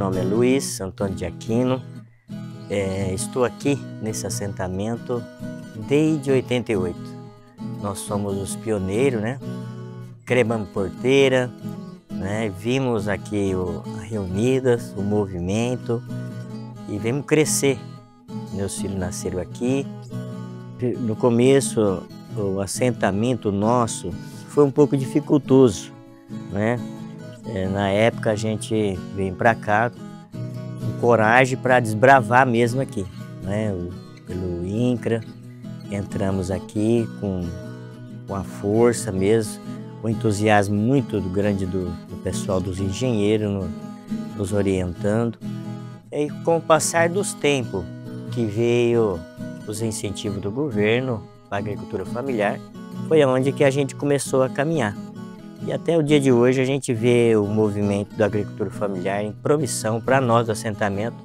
nome é Luiz Antônio de Aquino. Estou aqui nesse assentamento desde 88. Nós somos os pioneiros, né? Cremamos porteira, né? Vimos aqui a Reunidas, o movimento e vimos crescer. Meus filhos nasceram aqui. No começo, o assentamento nosso foi um pouco dificultoso, né? Na época a gente veio para cá com coragem para desbravar mesmo aqui, né? Pelo INCRA, entramos aqui com a força mesmo, o entusiasmo muito grande do pessoal dos engenheiros nos orientando. E com o passar dos tempos, que veio os incentivos do governo para a agricultura familiar, foi onde que a gente começou a caminhar. E até o dia de hoje a gente vê o movimento da agricultura familiar em promissão para nós do assentamento,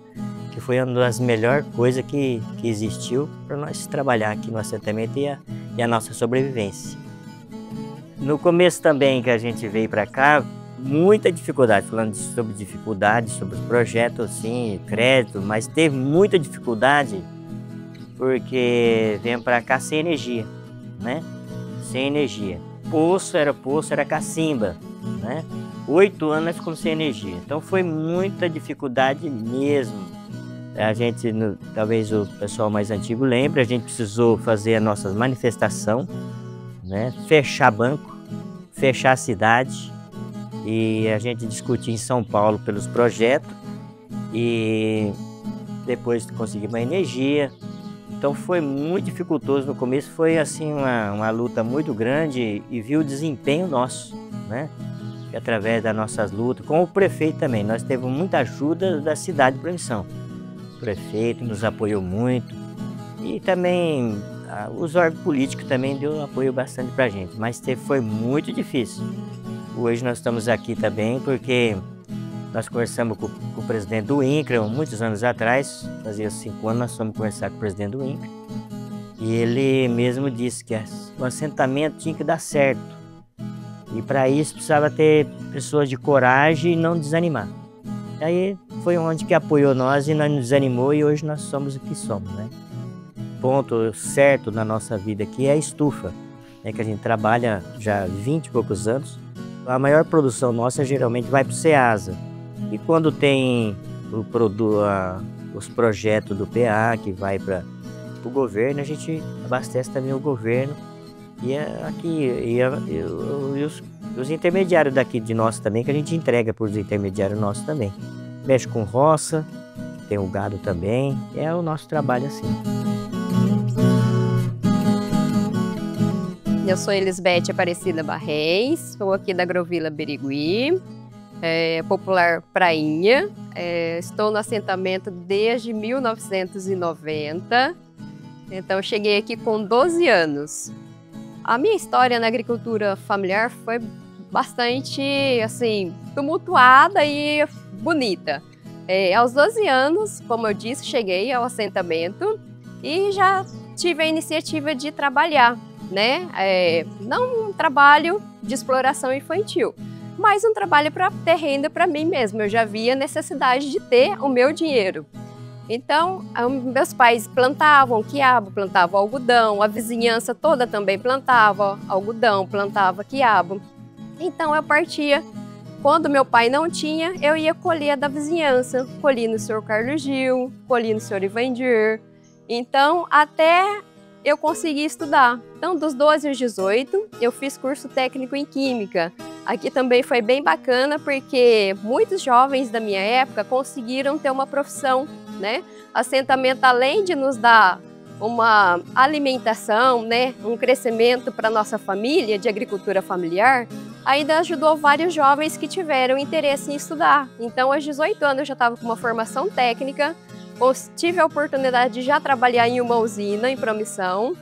que foi uma das melhores coisas que existiu para nós trabalhar aqui no assentamento e a nossa sobrevivência. No começo também que a gente veio para cá, muita dificuldade, falando sobre dificuldades, sobre os projetos, sim, crédito, mas teve muita dificuldade porque vem para cá sem energia, né? Sem energia. Poço, era cacimba, né? 8 anos nós ficamos sem energia, então foi muita dificuldade mesmo. A gente, talvez o pessoal mais antigo lembre, a gente precisou fazer a nossa manifestação, né? Fechar banco, fechar a cidade, e a gente discutiu em São Paulo pelos projetos e depois conseguimos a energia. Então foi muito dificultoso no começo, foi assim uma luta muito grande e viu o desempenho nosso, né? E através das nossas lutas, com o prefeito também, nós tivemos muita ajuda da cidade de Promissão. O prefeito nos apoiou muito e também os órgãos políticos também deu apoio bastante para a gente, mas foi muito difícil. Hoje nós estamos aqui também porque nós conversamos com o presidente do INCRA muitos anos atrás, fazia 5 anos nós fomos conversar com o presidente do INCRA, e ele mesmo disse que o assentamento tinha que dar certo, e para isso precisava ter pessoas de coragem e não desanimar. Aí foi onde que apoiou nós e não nos desanimou, e hoje nós somos o que somos, né? Ponto certo na nossa vida aqui é a estufa, né, que a gente trabalha já há 20 e poucos anos. A maior produção nossa geralmente vai para o Ceasa. E quando tem os projetos do PA que vai para o governo, a gente abastece também o governo. Os intermediários daqui de nós também, que a gente entrega para os intermediários nossos também. Mexe com roça, tem o gado também, é o nosso trabalho assim. Eu sou Elisbeth Aparecida Barreis, sou aqui da Agrovila Birigui, popular Prainha. Estou no assentamento desde 1990, então cheguei aqui com 12 anos. A minha história na agricultura familiar foi bastante assim, tumultuada e bonita. Aos 12 anos, como eu disse, cheguei ao assentamento e já tive a iniciativa de trabalhar, né? Não um trabalho de exploração infantil, mas um trabalho para ter renda para mim mesma. Eu já via necessidade de ter o meu dinheiro. Então, meus pais plantavam quiabo, plantavam algodão, a vizinhança toda também plantava algodão, plantava quiabo. Então, eu partia. Quando meu pai não tinha, eu ia colher da vizinhança. Colhi no Sr. Carlos Gil, colhi no Sr. Ivandir. Então, até eu consegui estudar. Então, dos 12 aos 18, eu fiz curso técnico em Química. Aqui também foi bem bacana, porque muitos jovens da minha época conseguiram ter uma profissão, né? Assentamento, além de nos dar uma alimentação, né, um crescimento para nossa família de agricultura familiar, ainda ajudou vários jovens que tiveram interesse em estudar. Então, aos 18 anos, eu já estava com uma formação técnica, tive a oportunidade de já trabalhar em uma usina em Promissão,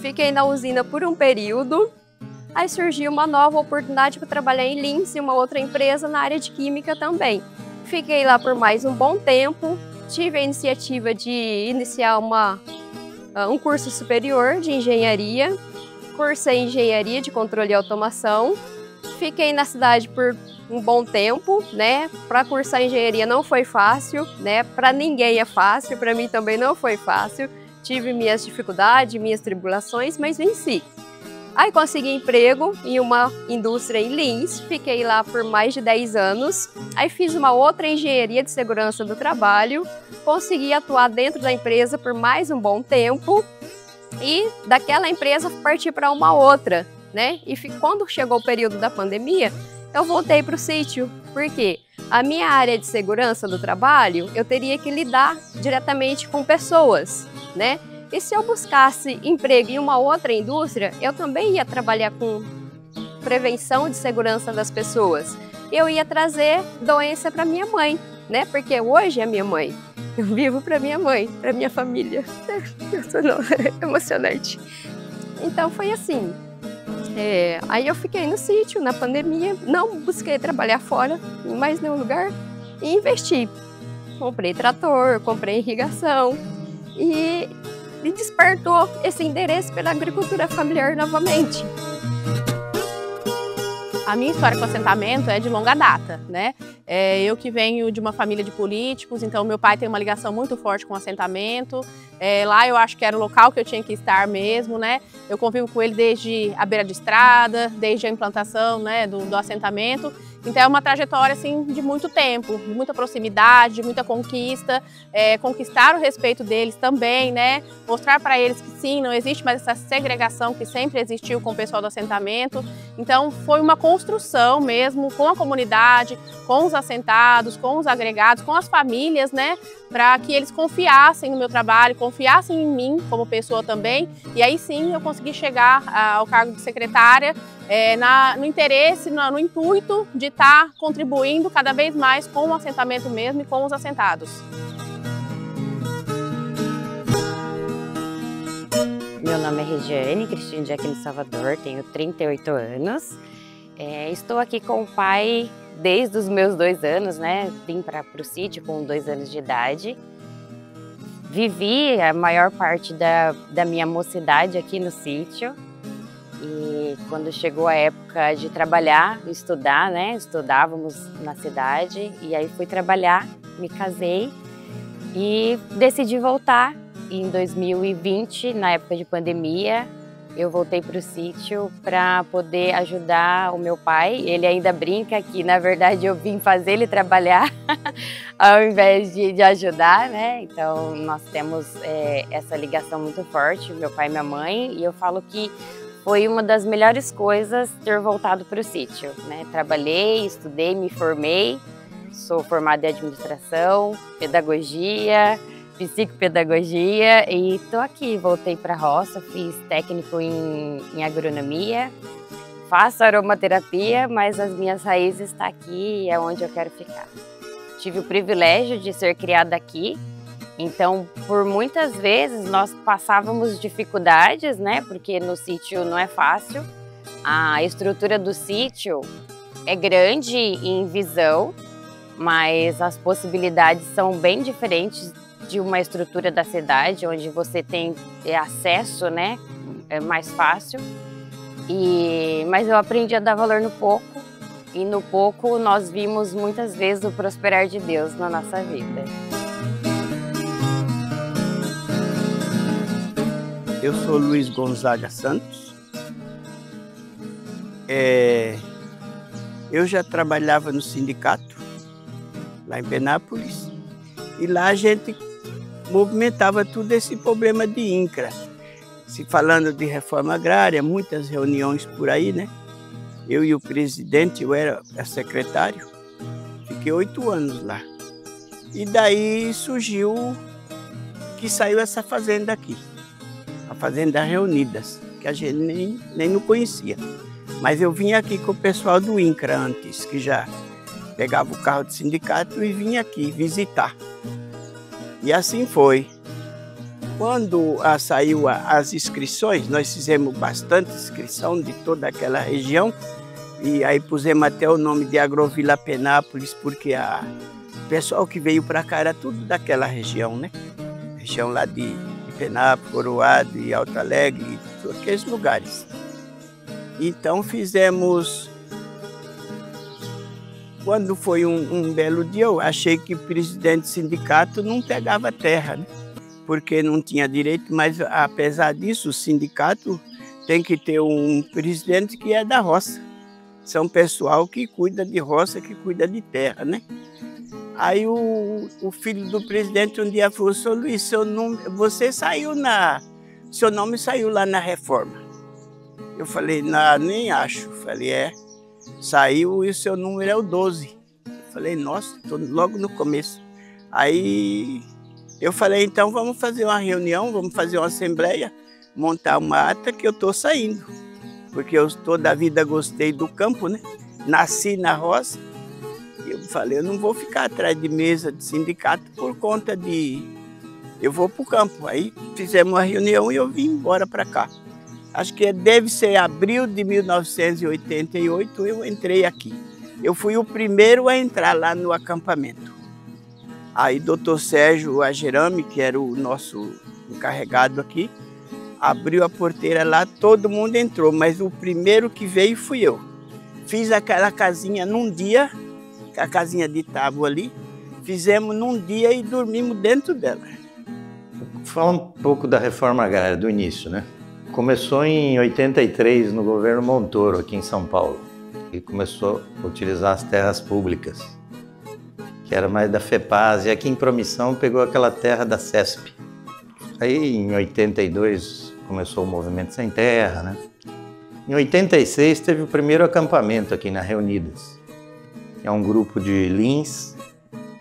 fiquei na usina por um período, aí surgiu uma nova oportunidade para trabalhar em Lince, uma outra empresa na área de química também. Fiquei lá por mais um bom tempo, tive a iniciativa de iniciar um curso superior de engenharia, cursei engenharia de controle e automação, fiquei na cidade por um bom tempo, né? Para cursar engenharia não foi fácil, né? Para ninguém é fácil, para mim também não foi fácil. Tive minhas dificuldades, minhas tribulações, mas venci. Aí consegui emprego em uma indústria em Lins, fiquei lá por mais de 10 anos. Aí fiz uma outra engenharia de segurança do trabalho, consegui atuar dentro da empresa por mais um bom tempo e daquela empresa parti para uma outra, né? E quando chegou o período da pandemia, eu voltei para o sítio, porque a minha área de segurança do trabalho, eu teria que lidar diretamente com pessoas, né? E se eu buscasse emprego em uma outra indústria, eu também ia trabalhar com prevenção de segurança das pessoas. Eu ia trazer doença para minha mãe, né? Porque hoje é minha mãe. Eu vivo para minha mãe, para minha família. É emocionante. Então foi assim. Aí eu fiquei no sítio, na pandemia, não busquei trabalhar fora, em mais nenhum lugar, e investi. Comprei trator, comprei irrigação e despertou esse interesse pela agricultura familiar novamente. A minha história com o assentamento é de longa data, né? Eu que venho de uma família de políticos, então meu pai tem uma ligação muito forte com o assentamento. Lá eu acho que era o local que eu tinha que estar mesmo, né? Eu convivo com ele desde a beira de estrada, desde a implantação, né, do assentamento. Então é uma trajetória assim, de muito tempo, de muita proximidade, de muita conquista, conquistar o respeito deles também, né? Mostrar para eles que sim, não existe mais essa segregação que sempre existiu com o pessoal do assentamento. Então foi uma construção mesmo com a comunidade, com os assentados, com os agregados, com as famílias, né? Para que eles confiassem no meu trabalho, confiassem em mim como pessoa também. E aí sim eu consegui chegar ao cargo de secretária no interesse, no intuito de estar contribuindo cada vez mais com o assentamento mesmo e com os assentados. Meu nome é Regiane Cristina de Aquino Salvador, tenho 38 anos. Estou aqui com o pai desde os meus 2 anos, né? Vim para o sítio com 2 anos de idade. Vivi a maior parte da minha mocidade aqui no sítio. E quando chegou a época de trabalhar, estudar, né? Estudávamos na cidade e aí fui trabalhar, me casei e decidi voltar. Em 2020, na época de pandemia, eu voltei para o sítio para poder ajudar o meu pai. Ele ainda brinca que, na verdade, eu vim fazer ele trabalhar ao invés de ajudar, né? Então, nós temos essa ligação muito forte, meu pai e minha mãe, e eu falo que foi uma das melhores coisas ter voltado para o sítio, né? Trabalhei, estudei, me formei, sou formada em administração, pedagogia, psicopedagogia e estou aqui. Voltei para a roça, fiz técnico em agronomia, faço aromaterapia, mas as minhas raízes estão aqui e é onde eu quero ficar. Tive o privilégio de ser criada aqui. Então, por muitas vezes nós passávamos dificuldades, né? Porque no sítio não é fácil. A estrutura do sítio é grande em visão, mas as possibilidades são bem diferentes de uma estrutura da cidade, onde você tem acesso, né? É mais fácil. Mas eu aprendi a dar valor no pouco, e no pouco nós vimos muitas vezes o prosperar de Deus na nossa vida. Eu sou Luiz Gonzaga Santos. Eu já trabalhava no sindicato, lá em Penápolis, e lá a gente movimentava tudo esse problema de INCRA. Se falando de reforma agrária, muitas reuniões por aí, né? Eu e o presidente, eu era secretário, fiquei 8 anos lá. E daí surgiu que saiu essa fazenda aqui. A Fazenda Reunidas, que a gente nem não conhecia. Mas eu vim aqui com o pessoal do INCRA antes, que já pegava o carro do sindicato e vinha aqui visitar. E assim foi. Quando saiu as inscrições, nós fizemos bastante inscrição de toda aquela região, e aí pusemos até o nome de Agrovila Penápolis, porque o pessoal que veio para cá era tudo daquela região, né? Região lá de Penápolis, Coroado e Alto Alegre, aqueles lugares. Então fizemos quando foi um belo dia, eu achei que o presidente do sindicato não pegava terra, né? Porque não tinha direito, mas apesar disso, o sindicato tem que ter um presidente que é da roça. São pessoal que cuida de roça, que cuida de terra, né? Aí o filho do presidente um dia falou: "Seu Luiz, seu nome saiu lá na reforma." Eu falei: "Não, nem acho." Falei: "É, saiu e o seu número é o 12. Eu falei: "Nossa, estou logo no começo." Aí eu falei: "Então vamos fazer uma reunião, vamos fazer uma assembleia, montar uma ata que eu estou saindo." Porque eu toda a vida gostei do campo, né? Nasci na roça. Eu falei: "Eu não vou ficar atrás de mesa de sindicato por conta de... Eu vou para o campo." Aí fizemos uma reunião e eu vim embora para cá. Acho que deve ser abril de 1988 eu entrei aqui. Eu fui o primeiro a entrar lá no acampamento. Aí doutor Sérgio Agerame, que era o nosso encarregado aqui, abriu a porteira lá, todo mundo entrou, mas o primeiro que veio fui eu. Fiz aquela casinha num dia, a casinha de tábua ali, fizemos num dia e dormimos dentro dela. Fala um pouco da reforma agrária, do início, né? Começou em 83 no governo Montoro, aqui em São Paulo. E começou a utilizar as terras públicas, que era mais da FEPAS, e aqui em Promissão pegou aquela terra da CESP. Aí em 82 começou o movimento sem terra, né? Em 86 teve o primeiro acampamento aqui na Reunidas. É um grupo de Lins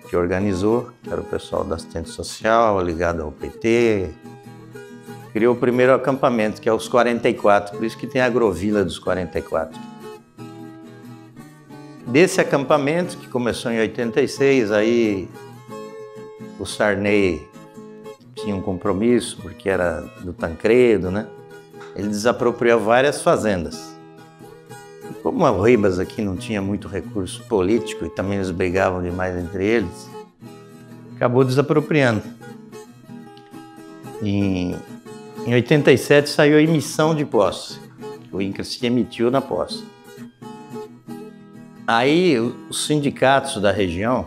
que organizou, que era o pessoal da assistente social, ligado ao PT. Criou o primeiro acampamento, que é os 44, por isso que tem a Agrovila dos 44. Desse acampamento, que começou em 86, aí o Sarney tinha um compromisso, porque era do Tancredo, né? Ele desapropriou várias fazendas. E como o Ribas aqui não tinha muito recurso político e também eles brigavam demais entre eles, acabou desapropriando. Em 87 saiu a emissão de posse. O INCRA se emitiu na posse. Aí os sindicatos da região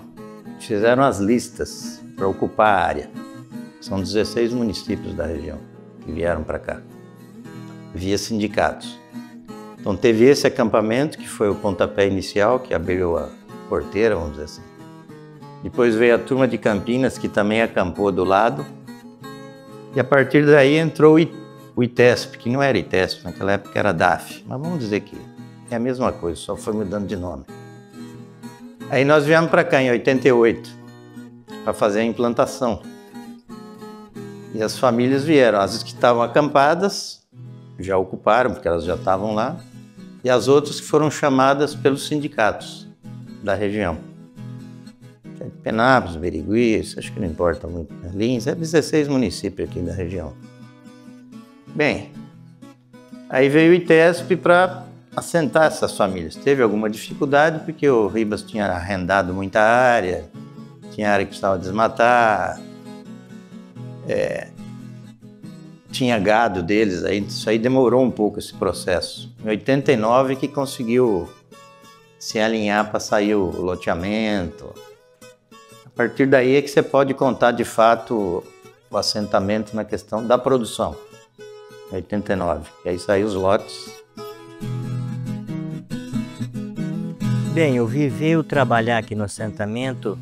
fizeram as listas para ocupar a área. São 16 municípios da região que vieram para cá, via sindicatos. Então teve esse acampamento, que foi o pontapé inicial, que abriu a porteira, vamos dizer assim. Depois veio a turma de Campinas, que também acampou do lado. E a partir daí entrou o ITESP, que não era ITESP, naquela época era DAF. Mas vamos dizer que é a mesma coisa, só foi mudando de nome. Aí nós viemos para cá em 88, para fazer a implantação. E as famílias vieram, as que estavam acampadas já ocuparam, porque elas já estavam lá, e as outras que foram chamadas pelos sindicatos da região. Penápolis, Berigui, isso acho que não importa muito. Lins, é 16 municípios aqui da região. Bem, aí veio o ITESP para assentar essas famílias. Teve alguma dificuldade, porque o Ribas tinha arrendado muita área, tinha área que precisava desmatar, tinha gado deles, aí, isso aí demorou um pouco esse processo. Em 89 que conseguiu se alinhar para sair o loteamento. A partir daí é que você pode contar de fato o assentamento na questão da produção. Em 89, que aí saiu os lotes. Bem, eu viver ou trabalhar aqui no assentamento,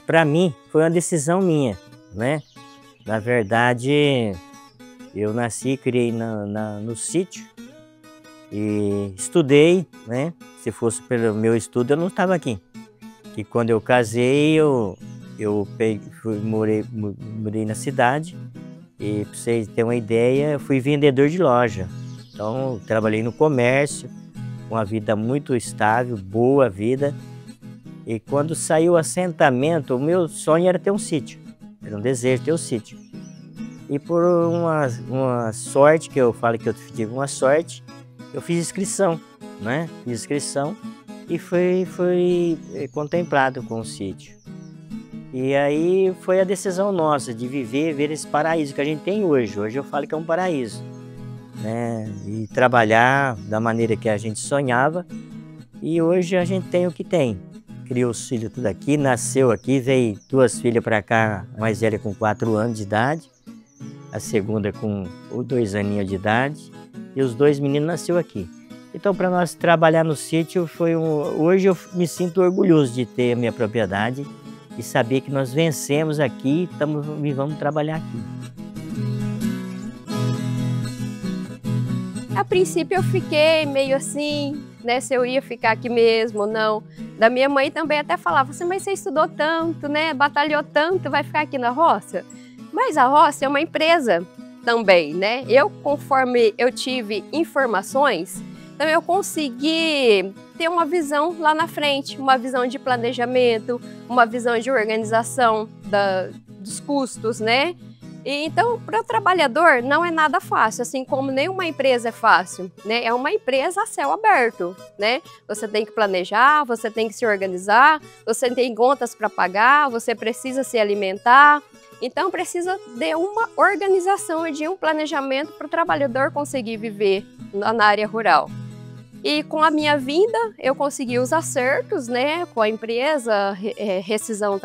para mim, foi uma decisão minha, né? Na verdade, eu nasci e criei no sítio e estudei, né? Se fosse pelo meu estudo, eu não estava aqui. E quando eu casei, eu morei na cidade e, para vocês terem uma ideia, eu fui vendedor de loja. Então, trabalhei no comércio, uma vida muito estável, boa vida. E quando saiu o assentamento, o meu sonho era ter um sítio. Era um desejo ter um sítio. E por uma sorte, que eu falo que eu tive uma sorte, eu fiz inscrição, né? Fiz inscrição e fui contemplado com o sítio. E aí foi a decisão nossa de ver esse paraíso que a gente tem hoje. Hoje eu falo que é um paraíso, né? E trabalhar da maneira que a gente sonhava. E hoje a gente tem o que tem. Criou os filhos tudo aqui, nasceu aqui, veio 2 filhas para cá, a mais velha com 4 anos de idade, a segunda com 2 aninhos de idade, e os 2 meninos nasceram aqui. Então, para nós trabalhar no sítio, hoje eu me sinto orgulhoso de ter a minha propriedade e saber que nós vencemos aqui e vamos trabalhar aqui. A princípio eu fiquei meio assim, né, se eu ia ficar aqui mesmo ou não. Da minha mãe também até falava assim, mas você estudou tanto, né, batalhou tanto, vai ficar aqui na roça? Mas a roça é uma empresa também, né? Conforme eu tive informações, então eu consegui ter uma visão lá na frente, uma visão de planejamento, uma visão de organização dos custos, né? E então, para o trabalhador, não é nada fácil, assim como nenhuma empresa é fácil, né? É uma empresa a céu aberto, né? Você tem que planejar, você tem que se organizar, você tem contas para pagar, você precisa se alimentar. Então, precisa de uma organização e de um planejamento para o trabalhador conseguir viver na área rural. E com a minha vinda, eu consegui os acertos, né? Com a empresa, rescisão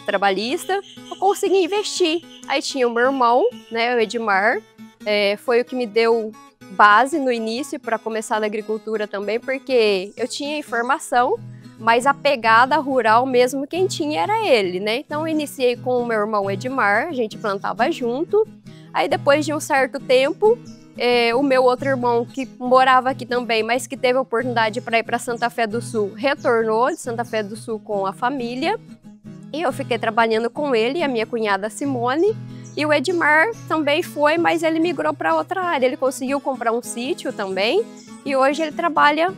trabalhista, eu consegui investir. Aí tinha o meu irmão, né, o Edmar, foi o que me deu base no início para começar na agricultura também, porque eu tinha informação, mas a pegada rural mesmo quem tinha era ele, né? Então eu iniciei com o meu irmão Edmar, a gente plantava junto. Aí depois de um certo tempo, o meu outro irmão que morava aqui também, mas que teve a oportunidade para ir para Santa Fé do Sul, retornou de Santa Fé do Sul com a família. E eu fiquei trabalhando com ele e a minha cunhada Simone. E o Edmar também foi, mas ele migrou para outra área. Ele conseguiu comprar um sítio também e hoje ele trabalha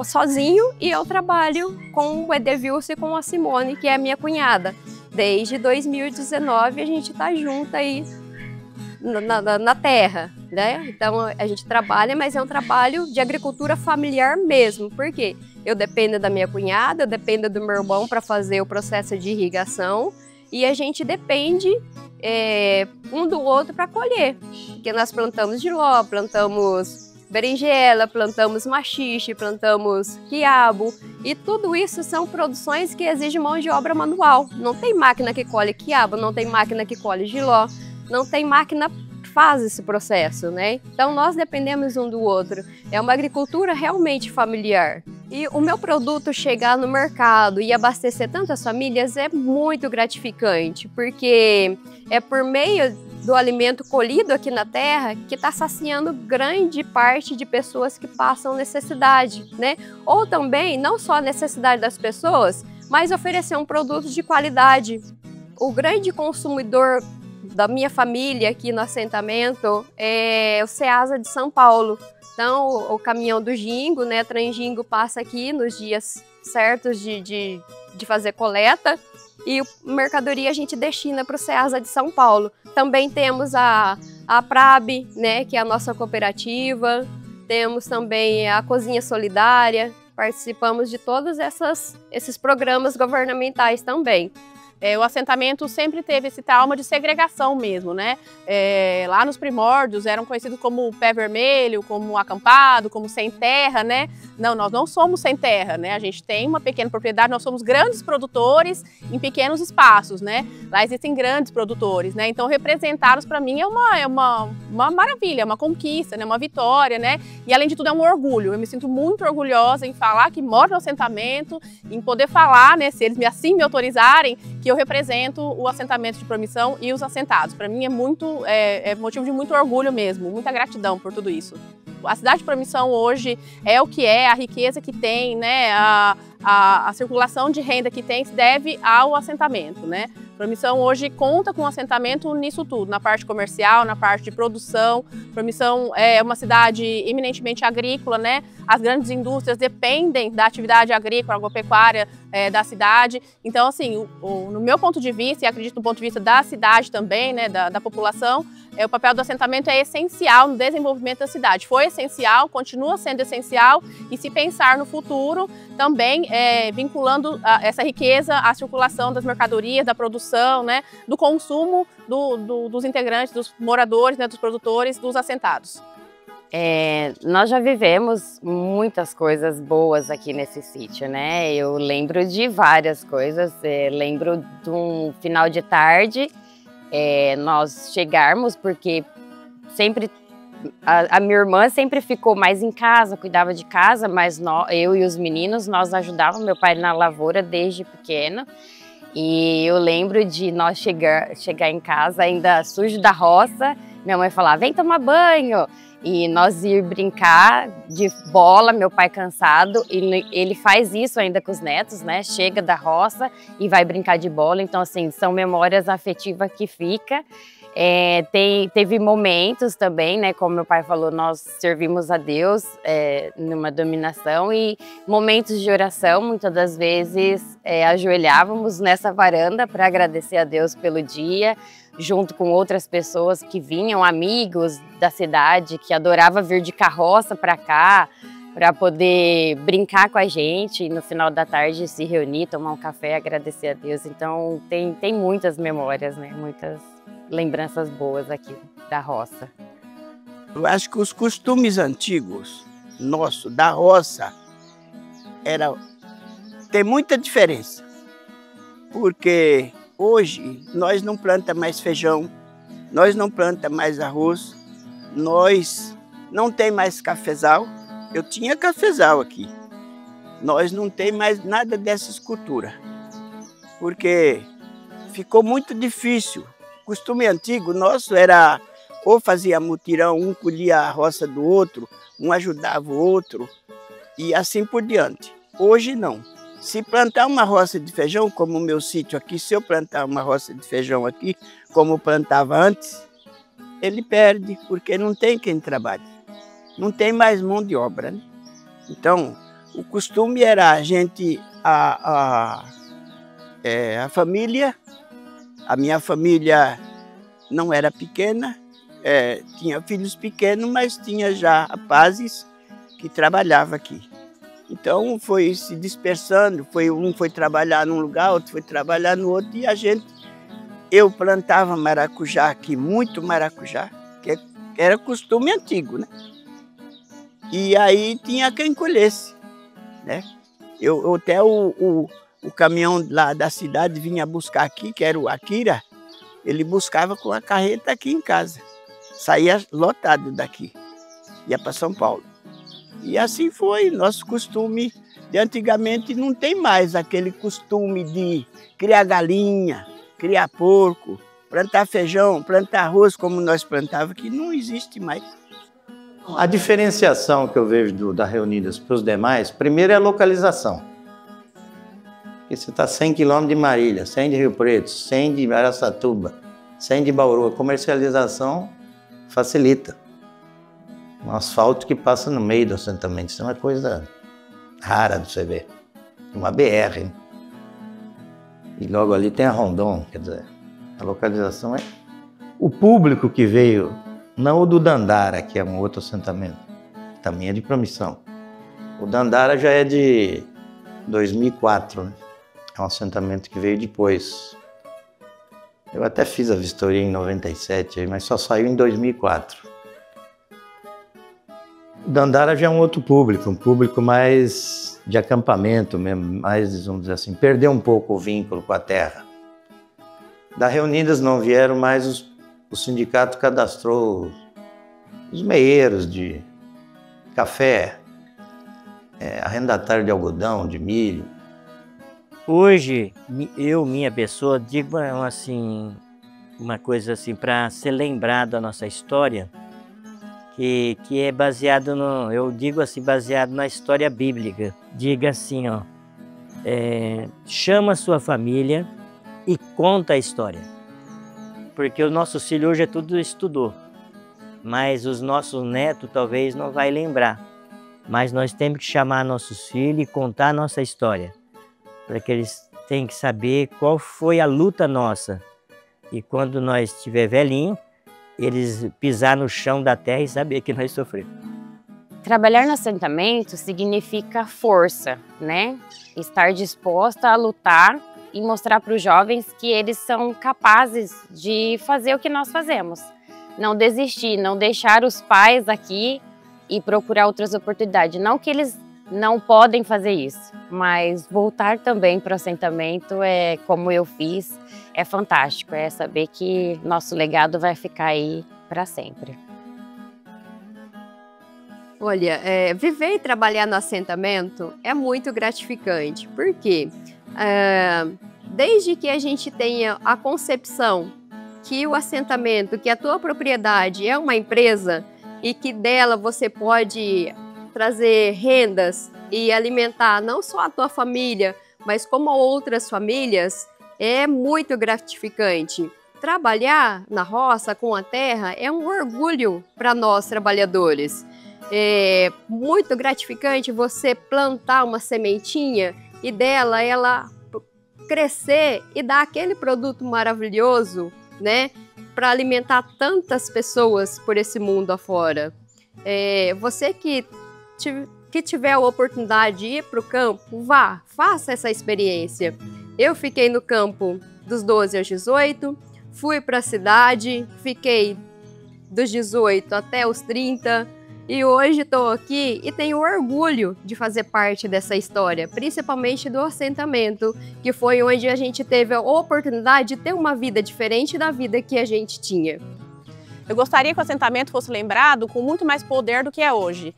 sozinho e eu trabalho com o Edevilson e com a Simone, que é a minha cunhada. Desde 2019 a gente está junto aí na terra, né? Então a gente trabalha, mas é um trabalho de agricultura familiar mesmo. Por quê? Eu dependo da minha cunhada, eu dependo do meu irmão para fazer o processo de irrigação e a gente depende um do outro para colher. Porque nós plantamos jiló, plantamos berinjela, plantamos maxixe, plantamos quiabo e tudo isso são produções que exigem mão de obra manual. Não tem máquina que colhe quiabo, não tem máquina que colhe jiló, não tem máquina que faz esse processo, né? Então nós dependemos um do outro. É uma agricultura realmente familiar. E o meu produto chegar no mercado e abastecer tantas famílias é muito gratificante, porque é por meio do alimento colhido aqui na terra que está saciando grande parte de pessoas que passam necessidade, né? Ou também, não só a necessidade das pessoas, mas oferecer um produto de qualidade. O grande consumidor da minha família aqui no assentamento é o Ceasa de São Paulo. Então, o caminhão do Jingo, né, Transjingo, passa aqui nos dias certos de fazer coleta e a mercadoria a gente destina para o Ceasa de São Paulo. Também temos a PRAB, né, que é a nossa cooperativa, temos também a Cozinha Solidária, participamos de todos esses programas governamentais também. O assentamento sempre teve esse trauma de segregação mesmo, né? Lá nos primórdios eram conhecidos como pé vermelho, como acampado, como sem terra, né? Não, nós não somos sem terra, né? A gente tem uma pequena propriedade, nós somos grandes produtores em pequenos espaços, né? Lá existem grandes produtores, né? Então representá-los para mim é uma maravilha, é uma conquista, né? Uma vitória, né? E além de tudo é um orgulho. Eu me sinto muito orgulhosa em falar que moro no assentamento, em poder falar, né? Se eles assim me autorizarem, que eu represento o assentamento de Promissão e os assentados. Para mim é motivo de muito orgulho mesmo, muita gratidão por tudo isso. A cidade de Promissão hoje é o que é, a riqueza que tem, né? A circulação de renda que tem se deve ao assentamento, né? Promissão hoje conta com assentamento nisso tudo, na parte comercial, na parte de produção. Promissão é uma cidade eminentemente agrícola, né? As grandes indústrias dependem da atividade agrícola, agropecuária da cidade. Então, assim, no meu ponto de vista, e acredito no ponto de vista da cidade também, né, da população, o papel do assentamento é essencial no desenvolvimento da cidade. Foi essencial, continua sendo essencial, e se pensar no futuro, também vinculando essa riqueza à circulação das mercadorias, da produção, né, do consumo dos integrantes, dos moradores, né, dos produtores, dos assentados. Nós já vivemos muitas coisas boas aqui nesse sítio, né? Eu lembro de várias coisas, lembro de um final de tarde, nós chegarmos, porque sempre a minha irmã sempre ficou mais em casa, cuidava de casa, mas eu e os meninos, nós ajudávamos meu pai na lavoura desde pequeno. E eu lembro de nós chegar em casa ainda sujo da roça, minha mãe falava, vem tomar banho. E nós ir brincar de bola, meu pai cansado, e ele faz isso ainda com os netos, né? Chega da roça e vai brincar de bola. Então, assim, são memórias afetivas que fica. Teve momentos também, né? Como meu pai falou, nós servimos a Deus numa dominação, e momentos de oração, muitas das vezes ajoelhávamos nessa varanda para agradecer a Deus pelo dia, junto com outras pessoas que vinham, amigos da cidade, que adoravam vir de carroça para cá, para poder brincar com a gente e no final da tarde se reunir, tomar um café, agradecer a Deus. Então tem muitas memórias, né? Muitas lembranças boas aqui da roça. Eu acho que os costumes antigos nossos, da roça, tem muita diferença. Porque hoje nós não plantamos mais feijão, nós não plantamos mais arroz, nós não tem mais cafezal. Eu tinha cafezal aqui. Nós não tem mais nada dessa escultura, porque ficou muito difícil. O costume antigo nosso era ou fazia mutirão, um colhia a roça do outro, um ajudava o outro e assim por diante. Hoje não. Se plantar uma roça de feijão, como o meu sítio aqui, se eu plantar uma roça de feijão aqui, como eu plantava antes, ele perde, porque não tem quem trabalhe. Não tem mais mão de obra, né? Então, o costume era a gente, a família, a minha família não era pequena, tinha filhos pequenos, mas tinha já rapazes que trabalhavam aqui. Então foi se dispersando, um foi trabalhar num lugar, outro foi trabalhar no outro, e eu plantava maracujá aqui, muito maracujá, que era costume antigo, né? E aí tinha quem colhesse, né? Até o caminhão lá da cidade vinha buscar aqui, que era o Akira, ele buscava com a carreta aqui em casa. Saía lotado daqui, ia para São Paulo. E assim foi, nosso costume de antigamente não tem mais aquele costume de criar galinha, criar porco, plantar feijão, plantar arroz como nós plantávamos, que não existe mais. A diferenciação que eu vejo da Reunidas para os demais, primeiro é a localização. Porque você está 100 quilômetros de Marília, 100 de Rio Preto, 100 de Araçatuba, 100 de Bauru. A comercialização facilita. Um asfalto que passa no meio do assentamento, isso é uma coisa rara de você ver. Uma BR, né? E logo ali tem a Rondon, quer dizer, a localização é... O público que veio, não o do Dandara, que é um outro assentamento, também é de Promissão. O Dandara já é de 2004, né? É um assentamento que veio depois. Eu até fiz a vistoria em 97, mas só saiu em 2004. O Dandara já é um outro público, um público mais de acampamento mesmo, mais, vamos dizer assim, perdeu um pouco o vínculo com a terra. Da Reunidas não vieram, mas o sindicato cadastrou os meeiros de café, arrendatário de algodão, de milho. Hoje, minha pessoa, digo assim, uma coisa assim, para ser lembrado da nossa história, que é baseado eu digo assim, baseado na história bíblica. Diga assim, ó, chama a sua família e conta a história. Porque o nosso filho hoje tudo estudou, mas os nossos netos talvez não vai lembrar. Mas nós temos que chamar nossos filhos e contar a nossa história, para que eles tenham que saber qual foi a luta nossa. E quando nós estiver velhinho, eles pisar no chão da terra e saber que nós sofremos. Trabalhar no assentamento significa força, né? Estar disposta a lutar e mostrar para os jovens que eles são capazes de fazer o que nós fazemos. Não desistir, não deixar os pais aqui e procurar outras oportunidades. Não que eles não podem fazer isso, mas voltar também para o assentamento, como eu fiz, é fantástico. É saber que nosso legado vai ficar aí para sempre. Olha, viver e trabalhar no assentamento é muito gratificante, porque desde que a gente tenha a concepção que o assentamento, que a tua propriedade é uma empresa e que dela você pode trazer rendas e alimentar não só a tua família, mas como outras famílias, é muito gratificante. Trabalhar na roça, com a terra, é um orgulho para nós trabalhadores. É muito gratificante você plantar uma sementinha e dela ela crescer e dar aquele produto maravilhoso, né, para alimentar tantas pessoas por esse mundo afora. Você que tiver a oportunidade de ir para o campo, vá, faça essa experiência. Eu fiquei no campo dos 12 aos 18, fui para a cidade, fiquei dos 18 até os 30, e hoje estou aqui e tenho orgulho de fazer parte dessa história, principalmente do assentamento, que foi onde a gente teve a oportunidade de ter uma vida diferente da vida que a gente tinha. Eu gostaria que o assentamento fosse lembrado com muito mais poder do que é hoje.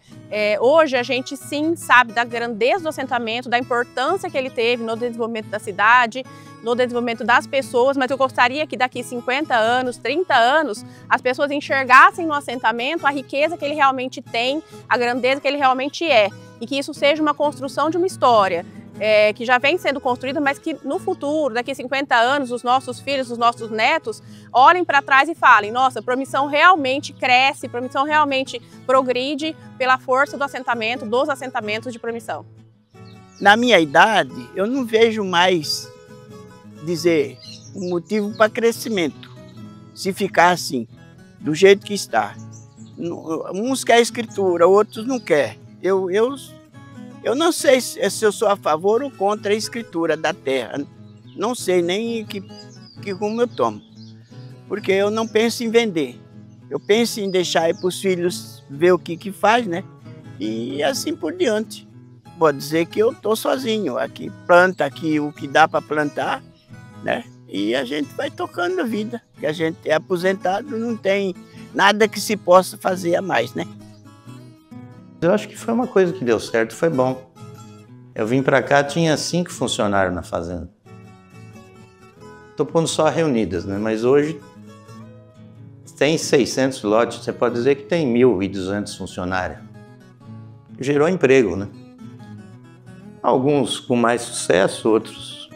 Hoje a gente sim sabe da grandeza do assentamento, da importância que ele teve no desenvolvimento da cidade, no desenvolvimento das pessoas, mas eu gostaria que daqui 50 anos, 30 anos, as pessoas enxergassem no assentamento a riqueza que ele realmente tem, a grandeza que ele realmente é, e que isso seja uma construção de uma história. Que já vem sendo construída, mas que no futuro, daqui a 50 anos, os nossos filhos, os nossos netos, olhem para trás e falem: nossa, Promissão realmente cresce, Promissão realmente progride pela força do assentamento, dos assentamentos de Promissão. Na minha idade, eu não vejo mais dizer um motivo para crescimento, se ficar assim, do jeito que está. Uns querem escritura, outros não querem. Eu não sei se eu sou a favor ou contra a escritura da terra. Não sei nem que rumo eu tomo. Porque eu não penso em vender. Eu penso em deixar aí para os filhos ver o que faz, né? E assim por diante. Pode dizer que eu estou sozinho. Aqui planta aqui o que dá para plantar, né? E a gente vai tocando a vida. Porque a gente é aposentado, não tem nada que se possa fazer a mais, né? Eu acho que foi uma coisa que deu certo, foi bom. Eu vim para cá, tinha 5 funcionários na fazenda. Estou pondo só reunidas, né? Mas hoje tem 600 lotes, você pode dizer que tem 1.200 funcionários. Gerou emprego, né? Alguns com mais sucesso, outros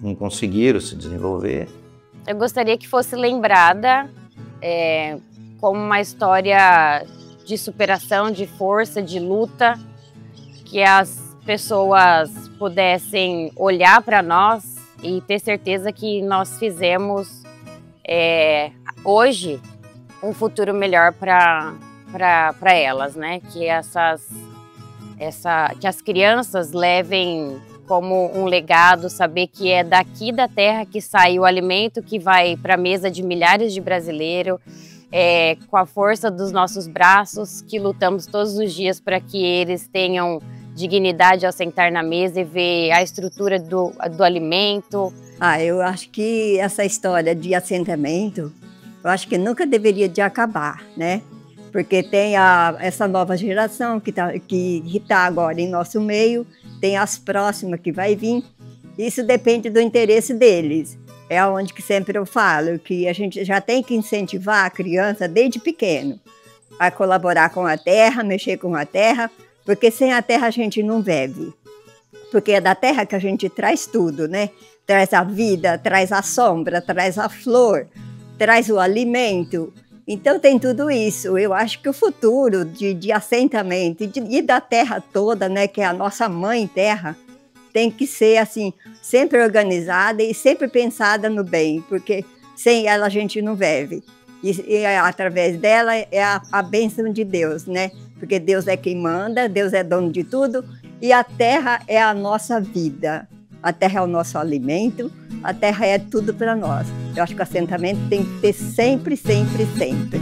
não conseguiram se desenvolver. Eu gostaria que fosse lembrada como uma história de superação, de força, de luta, que as pessoas pudessem olhar para nós e ter certeza que nós fizemos hoje um futuro melhor para elas, né? Que que as crianças levem como um legado, saber que é daqui da terra que sai o alimento que vai para a mesa de milhares de brasileiros, com a força dos nossos braços, que lutamos todos os dias para que eles tenham dignidade ao sentar na mesa e ver a estrutura do alimento. Eu acho que essa história de assentamento, eu acho que nunca deveria de acabar, né? Porque tem essa nova geração que tá agora em nosso meio, tem as próximas que vai vir. Isso depende do interesse deles. É onde que sempre eu falo que a gente já tem que incentivar a criança desde pequeno a colaborar com a terra, mexer com a terra, porque sem a terra a gente não vive. Porque é da terra que a gente traz tudo, né? Traz a vida, traz a sombra, traz a flor, traz o alimento. Então tem tudo isso. Eu acho que o futuro de assentamento e da terra toda, né, que é a nossa mãe terra, tem que ser assim, sempre organizada e sempre pensada no bem, porque sem ela a gente não vive. E através dela é a bênção de Deus, né? Porque Deus é quem manda, Deus é dono de tudo e a terra é a nossa vida. A terra é o nosso alimento, a terra é tudo para nós. Eu acho que o assentamento tem que ter sempre, sempre, sempre.